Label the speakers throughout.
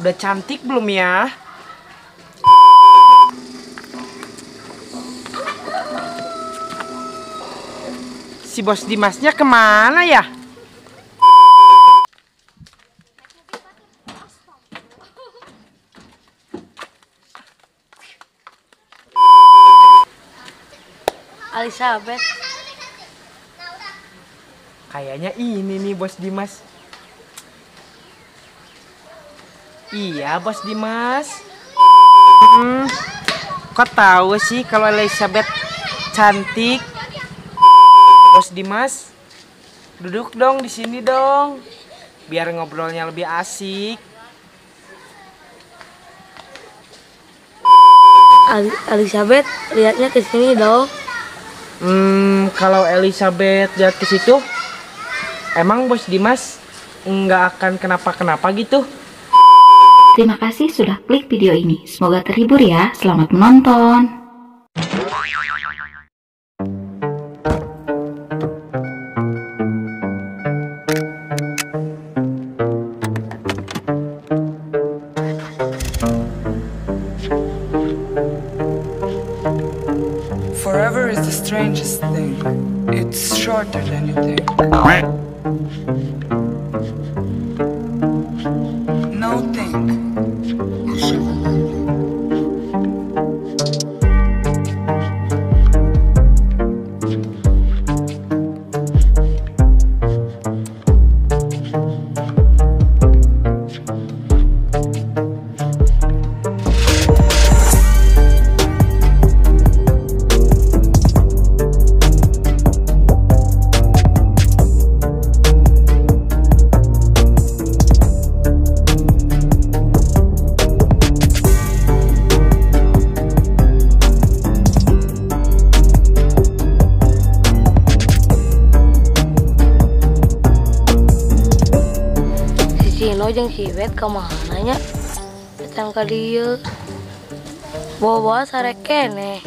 Speaker 1: Udah cantik belum ya? Si Bos Dimasnya kemana ya?
Speaker 2: Elizabeth.
Speaker 1: Kayaknya ini nih Bos Dimas. Iya Bos Dimas. Kok tahu sih kalau Elizabeth cantik? Bos Dimas, duduk dong di sini dong, biar ngobrolnya lebih asik.
Speaker 2: Elizabeth, lihatnya ke sini dong.
Speaker 1: Kalau Elizabeth lihat ke situ, emang Bos Dimas nggak akan kenapa-kenapa gitu?
Speaker 3: Terima kasih sudah klik video ini. Semoga terhibur ya. Selamat menonton.
Speaker 4: Forever is the strangest thing. It's shorter than you think. No think.
Speaker 2: Cino jeung si Bet kemana nya? Datang ka dieu. Bawa-bawa sarek keneh.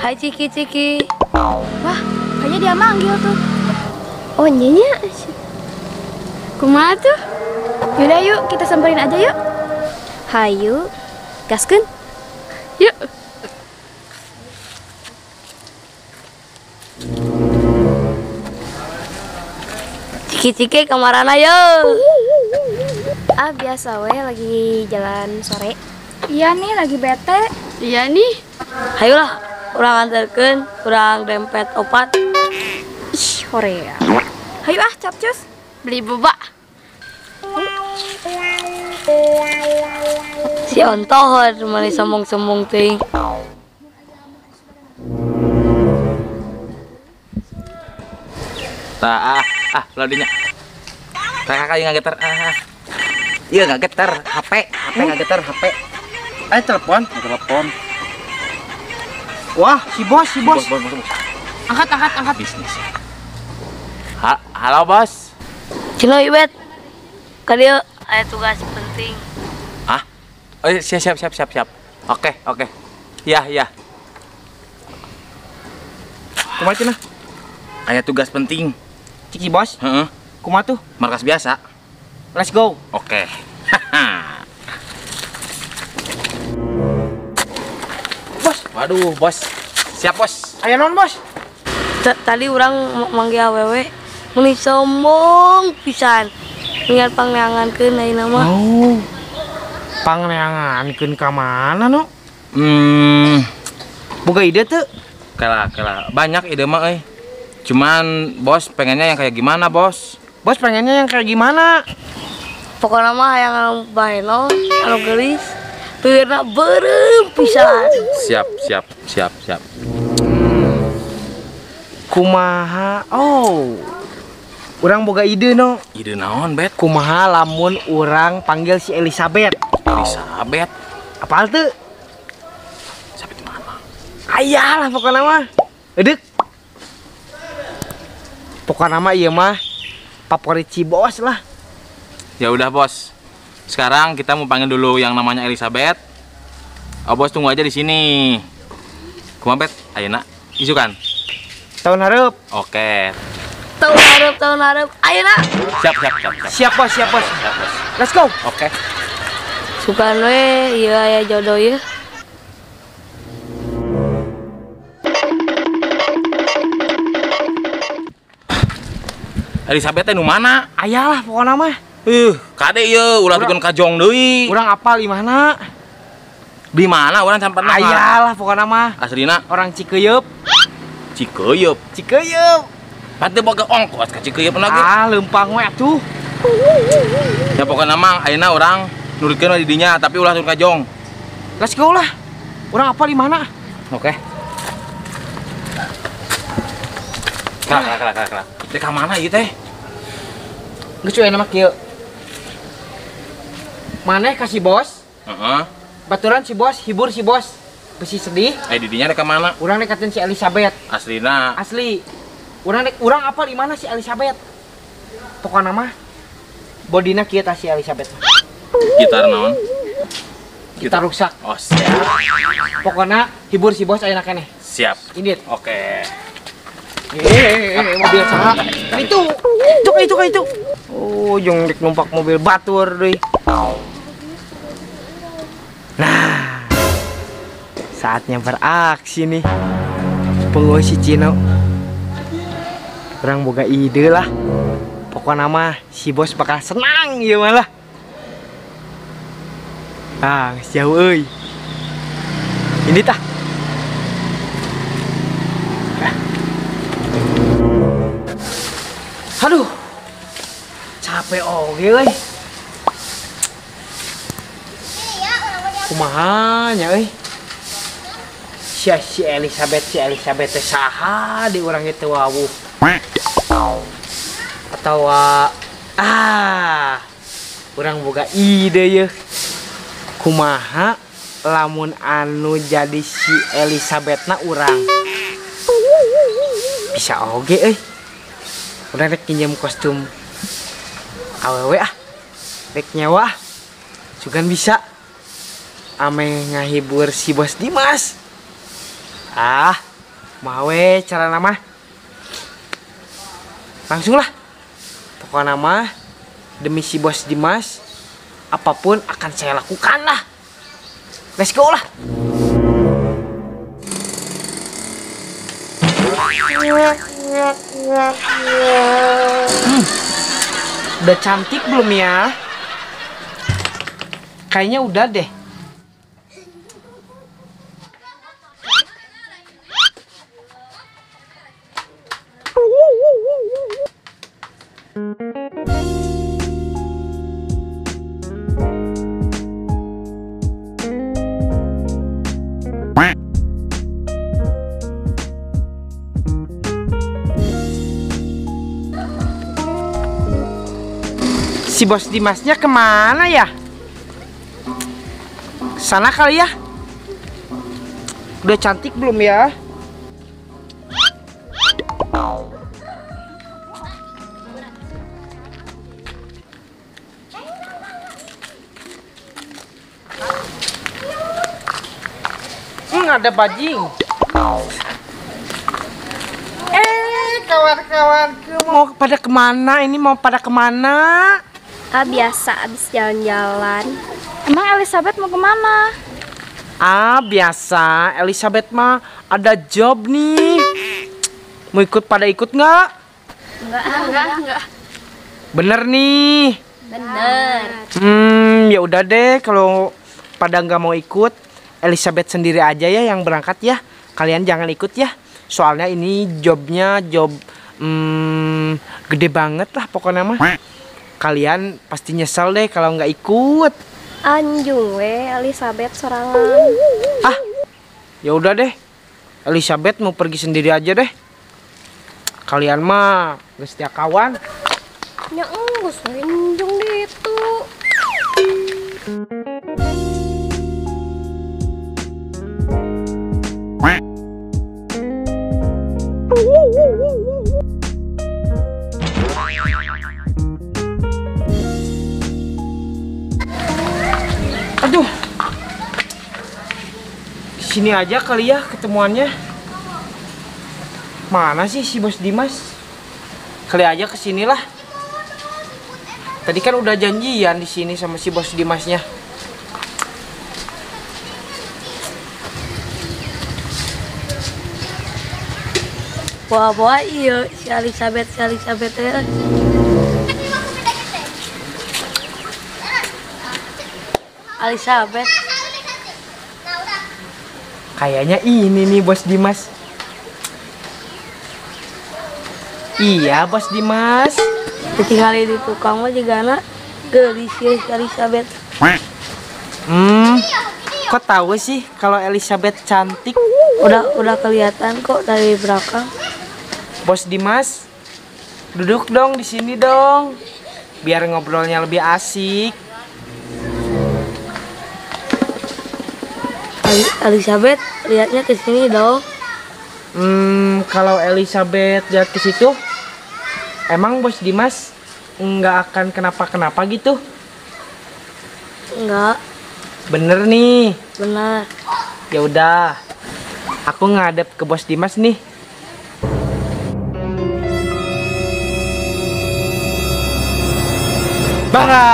Speaker 2: Hai Ciki.
Speaker 5: Wah, kayaknya dia manggil tuh. Oh nyenya. Kumaha tuh? Yaudah yuk, kita samperin aja yuk. Hayu, gaskeun. Yuk.
Speaker 2: Ciki kemarana yo?
Speaker 5: Biasa we lagi jalan sore. Iya nih, lagi bete.
Speaker 2: Iya nih. Hayolah, urang anterkeun, urang dempet opat.
Speaker 5: Ih, Korea. Hayu capcus.
Speaker 2: Beli boba. Si ontohor mali sombong-sombong teuing.
Speaker 6: Lodinya. Kakak yang nggak getar. Iya nggak getar. HP nggak getar. HP.
Speaker 1: Telepon.
Speaker 6: Telepon.
Speaker 1: Wah, si bos.
Speaker 6: Bos.
Speaker 1: Angkat.
Speaker 6: Bisnis. Halo bos.
Speaker 2: Cino Iwet, kalian ada tugas penting.
Speaker 6: Oh siap. Oke. Iya.
Speaker 1: Kumaha cenah?
Speaker 6: Ada tugas penting.
Speaker 1: Ciki bos.
Speaker 6: Heeh.
Speaker 1: Kumaha tuh?
Speaker 6: Markas biasa.
Speaker 1: Let's go.
Speaker 6: Oke.
Speaker 1: Bos.
Speaker 6: Waduh bos. Siap bos.
Speaker 1: Aya naon bos?
Speaker 2: Tadi orang manggil awewe, meni sombong pisan. Niat pangneangankeun ayeuna mah.
Speaker 1: Oh. Pangneangankeun ka mana no? Boga ide tuh?
Speaker 6: Kela. Banyak ide mah Cuman bos pengennya yang kayak gimana bos?
Speaker 1: Bos pengennya yang kayak gimana?
Speaker 2: Pokoknya mah yang baeno, anu geulis, bibirna beureum pisan.
Speaker 6: Siap.
Speaker 1: Kumaha? Oh. Urang boga ide no.
Speaker 6: Ide naon, Bet?
Speaker 1: Kumaha lamun urang panggil si Elizabeth?
Speaker 6: Elizabeth.
Speaker 1: Apal tuh?
Speaker 6: Sampai di mana?
Speaker 1: Ayalah pokoknya mah. Edek. Pokoknya mah iya mah favorit si bos lah.
Speaker 6: Ya udah bos. Sekarang kita mau panggil dulu yang namanya Elizabeth. Oh bos tunggu aja di sini. Kumaha Bet? Ayeuna isukan.
Speaker 1: Tahun hareup.
Speaker 6: Oke.
Speaker 2: Tahun hareup. Ayeuna.
Speaker 6: Siap.
Speaker 1: Siap bos. Let's go.
Speaker 6: Oke.
Speaker 2: Sukan we ieu aya jodoh ieu.
Speaker 6: Elizabeth teh nu mana?
Speaker 1: Ayalah pokoknya mah.
Speaker 6: Kade ieu ulah pikeun kajong deui.
Speaker 1: Urang apal di mana?
Speaker 6: Di mana urang can pernah.
Speaker 1: Ayalah pokoknya mah.
Speaker 6: Aslina
Speaker 1: Orang Cikeuyeub.
Speaker 6: Cikeuyeub. Pante boga ongkos ka Cikeuyeub lagi.
Speaker 1: Lempang we atuh.
Speaker 6: Ya pokoknya mah ayeuna urang nurutkeun di dinya tapi ulah turun kajong.
Speaker 1: Let's go lah. Urang apal di mana?
Speaker 6: Oke. Kala. Teh ka mana ieu teh?
Speaker 1: Geus we nama kieu. Maneh kasih bos?
Speaker 6: Heeh.
Speaker 1: Baturan si bos, hibur si bos. Besi sedih.
Speaker 6: Di dinya rek ka mana?
Speaker 1: Urang dekatin si Elizabeth.
Speaker 6: Aslina.
Speaker 1: Asli. Urang apal di mana si Elizabeth? Pokoknya mah bodina kieu tah si Elizabeth.
Speaker 6: Gitar naon?
Speaker 1: Kita rusak.
Speaker 6: Oh, siap.
Speaker 1: Pokoknya hibur si bos ayeuna keneh.
Speaker 6: Siap.
Speaker 1: Indit.
Speaker 6: Oke.
Speaker 1: Mobil saha? Itu. Oh, jeung rek numpak mobil batur deui. Nah, saatnya beraksi nih. Pengusaha si Cino. Orang boga ide lah. Pokoknya mah si bos bakal senang ya malah. Jauh euy. Ini tah. Aduh. Capek oge euy. Kumaha nya euy? Si Elizabeth teh saha di urang itu wawuh. Atau urang boga ide ye. Kumaha lamun anu jadi si Elizabethna urang. Bisa oge euy. Urang rek pinjem kostum awewe rek nyawa sugan bisa ame ngahibur si bos Dimas. Mawe cara nama langsung lah. Pokoknya mah demi si bos Dimas apapun akan saya lakukan lah. Let's go lah. Udah cantik belum ya? Kayaknya udah deh. Si Bos Dimasnya kemana ya? Sana kali ya? Udah cantik belum ya? Ada bajing. Kawan-kawanku mau pada kemana? Ini mau pada kemana?
Speaker 5: Biasa abis jalan-jalan. Emang Elizabeth mau kemana?
Speaker 1: Biasa Elizabeth mah ada job nih. Mau pada ikut nggak?
Speaker 5: Enggak.
Speaker 1: Bener nih.
Speaker 5: Bener.
Speaker 1: Ya udah deh, kalau pada nggak mau ikut, Elizabeth sendiri aja ya yang berangkat ya. Kalian jangan ikut ya. Soalnya ini jobnya job gede banget lah pokoknya mah. Kalian pasti nyesel deh kalau nggak ikut.
Speaker 5: Anjung Elizabeth sorangan.
Speaker 1: Ya udah deh. Elizabeth mau pergi sendiri aja deh. Kalian mah gak setia kawan.
Speaker 5: Ya enggak anjung gitu.
Speaker 1: Aduh, sini aja kali ya ketemuannya. Mana sih si Bos Dimas? Kali aja kesinilah. Tadi kan udah janjian di sini sama si Bos Dimasnya.
Speaker 2: Wah iya si Elizabeth ya. Elizabeth.
Speaker 1: Kayaknya ini nih Bos Dimas. Iya Bos Dimas.
Speaker 2: Ketinggalan di tukang mah juga anak gelis ya si Elizabeth.
Speaker 1: Kok tahu sih kalau Elizabeth cantik?
Speaker 2: Udah kelihatan kok dari belakang.
Speaker 1: Bos Dimas, duduk dong di sini dong, biar ngobrolnya lebih asik.
Speaker 2: Elizabeth lihatnya ke sini dong.
Speaker 1: Kalau Elizabeth lihat ke situ, emang Bos Dimas nggak akan kenapa-kenapa gitu?
Speaker 2: Enggak.
Speaker 1: Bener nih.
Speaker 2: Benar.
Speaker 1: Ya udah, aku ngadep ke Bos Dimas nih. Bara.